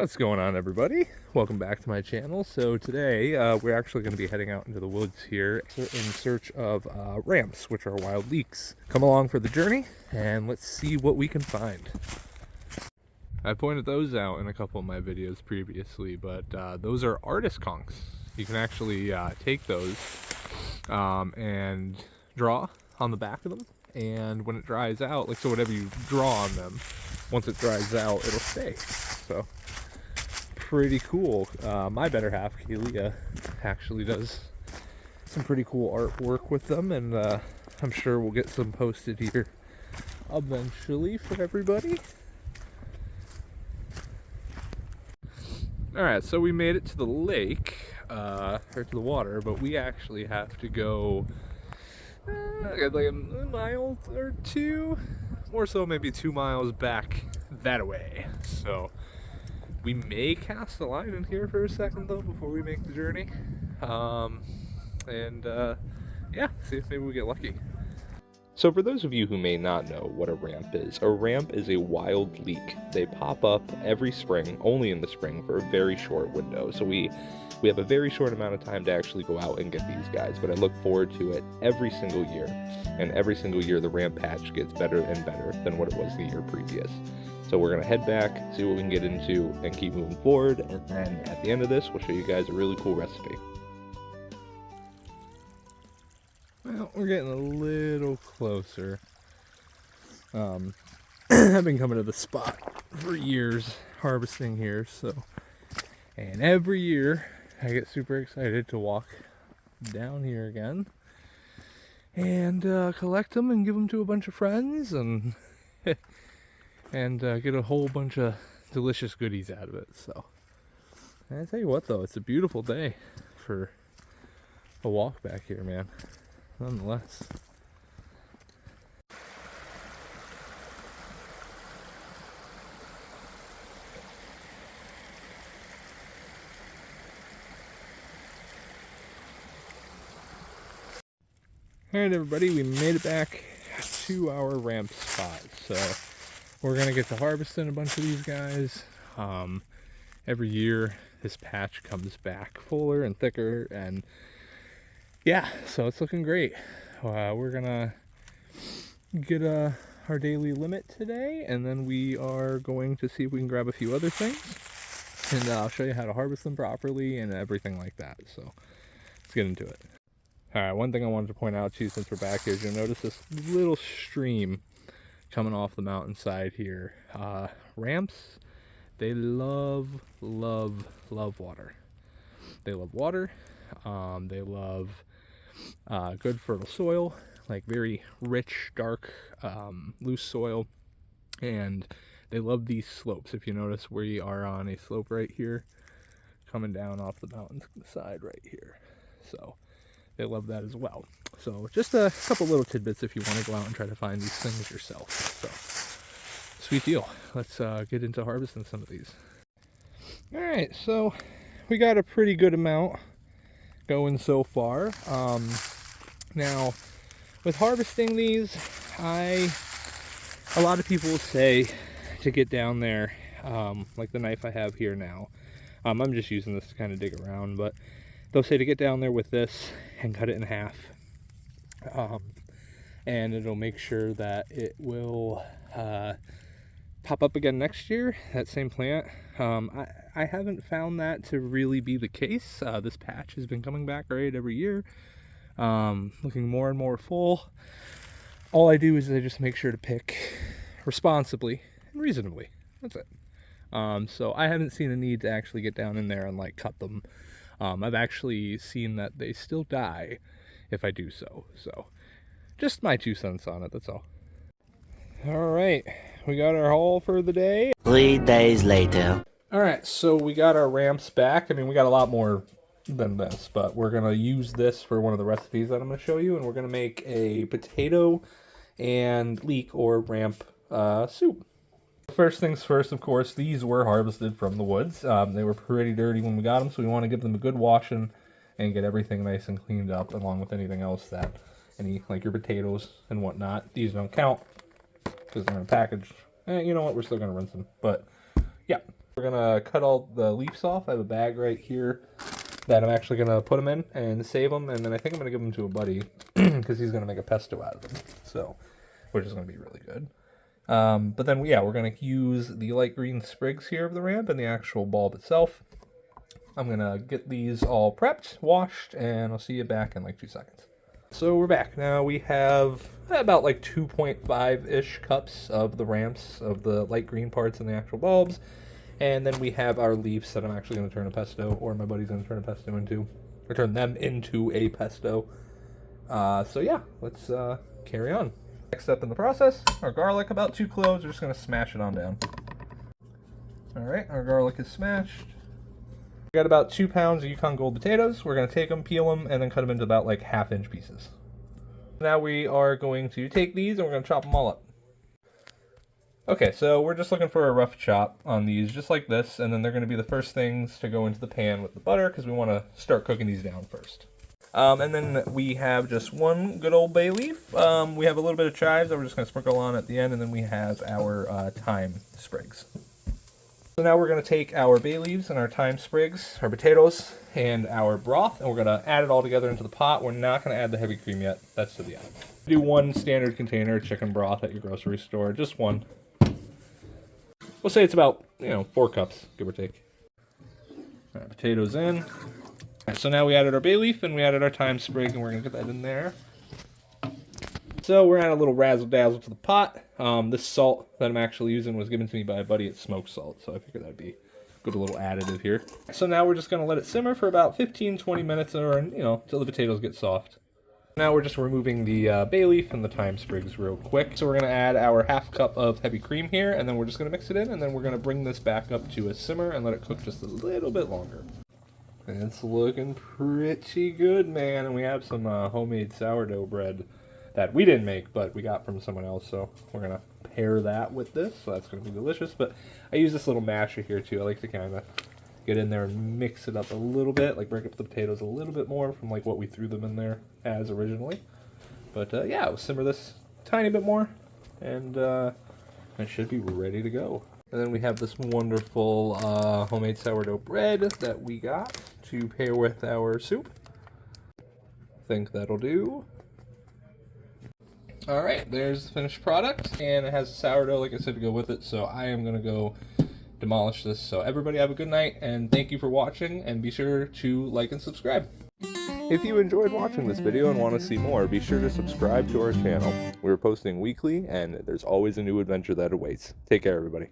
What's going on, everybody? Welcome back to my channel. So today we're actually going to be heading out into the woods here in search of ramps, which are wild leeks. Come along for the journey and let's see what we can find. I pointed those out in a couple of my videos previously, but those are artist conchs. You can actually take those and draw on the back of them, and when it dries out, like so whatever you draw on them, once it dries out, it'll stay. So pretty cool. My better half, Kalia, actually does some pretty cool artwork with them, and I'm sure we'll get some posted here eventually for everybody. Alright, so we made it to the lake, or to the water, but we actually have to go like a mile or two, more so maybe 2 miles back that way. So we may cast the line in here for a second though before we make the journey, yeah, see if maybe we get lucky. So for those of you who may not know what a ramp is a wild leek. They pop up every spring, only in the spring, for a very short window. So we have a very short amount of time to actually go out and get these guys, but I look forward to it every single year. And every single year the ramp patch gets better and better than what it was the year previous. So we're gonna head back, see what we can get into, and keep moving forward, and then at the end of this we'll show you guys a really cool recipe. Well, we're getting a little closer. I've been coming to the spot for years, harvesting here, and every year I get super excited to walk down here again and collect them and give them to a bunch of friends and get a whole bunch of delicious goodies out of it. So, and I tell you what though, it's a beautiful day for a walk back here, man. Nonetheless. Alright everybody, we made it back to our ramp spot. So we're gonna get to harvesting a bunch of these guys. Every year this patch comes back fuller and thicker, and yeah, so it's looking great. We're gonna get our daily limit today, and then we are going to see if we can grab a few other things, and I'll show you how to harvest them properly and everything like that. So let's get into it. Alright, one thing I wanted to point out to you since we're back here is you'll notice this little stream coming off the mountainside here. Ramps, they love water. They love water. They love good fertile soil, like very rich, dark, loose soil, and they love these slopes. If you notice, we are on a slope right here, coming down off the mountain side right here. So they love that as well. So just a couple little tidbits if you want to go out and try to find these things yourself. So sweet deal. Let's get into harvesting some of these. All right, so we got a pretty good amount going so far. Now with harvesting these, a lot of people say to get down there, like the knife I have here now. I'm just using this to kind of dig around, but they'll say to get down there with this and cut it in half, and it'll make sure that it will pop up again next year, that same plant. I haven't found that to really be the case. This patch has been coming back right every year, looking more and more full. All I do is I just make sure to pick responsibly and reasonably. That's it. So I haven't seen a need to actually get down in there and like cut them. I've actually seen that they still die if I do so. So just my 2 cents on it, that's all. Alright, we got our haul for the day. 3 days later. Alright, so we got our ramps back. I mean, we got a lot more than this, but we're going to use this for one of the recipes that I'm going to show you, and we're going to make a potato and leek or ramp soup. First things first, of course, these were harvested from the woods. They were pretty dirty when we got them, so we want to give them a good washing and get everything nice and cleaned up, along with anything else that, like your potatoes and whatnot. These don't count because they're in a package. You know what, we're still going to rinse them. But yeah, We're gonna cut all the leaves off. I have a bag right here that I'm actually gonna put them in and save them, and then I think I'm gonna give them to a buddy because he's gonna make a pesto out of them. So, which is gonna be really good. But then, yeah, we're gonna use the light green sprigs here of the ramp and the actual bulb itself. I'm gonna get these all prepped, washed, and I'll see you back in like 2 seconds. So we're back. Now we have about like 2.5-ish cups of the ramps of the light green parts and the actual bulbs. And then we have our leaves that I'm actually going to turn a pesto, or my buddy's going to turn a pesto into, or turn them into a pesto. So yeah, let's carry on. Next step in the process, our garlic, about 2 cloves. We're just going to smash it on down. All right, our garlic is smashed. We got about 2 pounds of Yukon Gold potatoes. We're going to take them, peel them, and then cut them into about like 1/2-inch pieces. Now we are going to take these and we're going to chop them all up. Okay, so we're just looking for a rough chop on these, just like this, and then they're going to be the first things to go into the pan with the butter, because we want to start cooking these down first. And then we have just 1 good old bay leaf. We have a little bit of chives that we're just going to sprinkle on at the end, and then we have our thyme sprigs. So now we're going to take our bay leaves and our thyme sprigs, our potatoes, and our broth, and we're going to add it all together into the pot. We're not going to add the heavy cream yet. That's to the end. Do 1 standard container of chicken broth at your grocery store, just 1. We'll say it's about, 4 cups, give or take. All right, potatoes in. All right, so now we added our bay leaf and we added our thyme sprig, and we're going to get that in there. So we're adding a little razzle-dazzle to the pot. This salt that I'm actually using was given to me by a buddy at Smoked Salt, so I figured that'd be a good little additive here. So now we're just going to let it simmer for about 15-20 minutes, or, until the potatoes get soft. Now we're just removing the bay leaf and the thyme sprigs real quick. So we're going to add our 1/2 cup of heavy cream here, and then we're just going to mix it in, and then we're going to bring this back up to a simmer and let it cook just a little bit longer. And it's looking pretty good, man, and we have some homemade sourdough bread that we didn't make, but we got from someone else, so we're going to pair that with this, so that's going to be delicious. But I use this little masher here, too. I like to kind of get in there and mix it up a little bit, like break up the potatoes a little bit more from like what we threw them in there as originally. But yeah, we'll simmer this a tiny bit more, and it should be ready to go. And then we have this wonderful homemade sourdough bread that we got to pair with our soup. I think that'll do. All right, there's the finished product, and it has sourdough, like I said, to go with it. So I am gonna go demolish this. So everybody have a good night, and thank you for watching, and be sure to like and subscribe. If you enjoyed watching this video and want to see more, be sure to subscribe to our channel. We're posting weekly, and there's always a new adventure that awaits. Take care, everybody.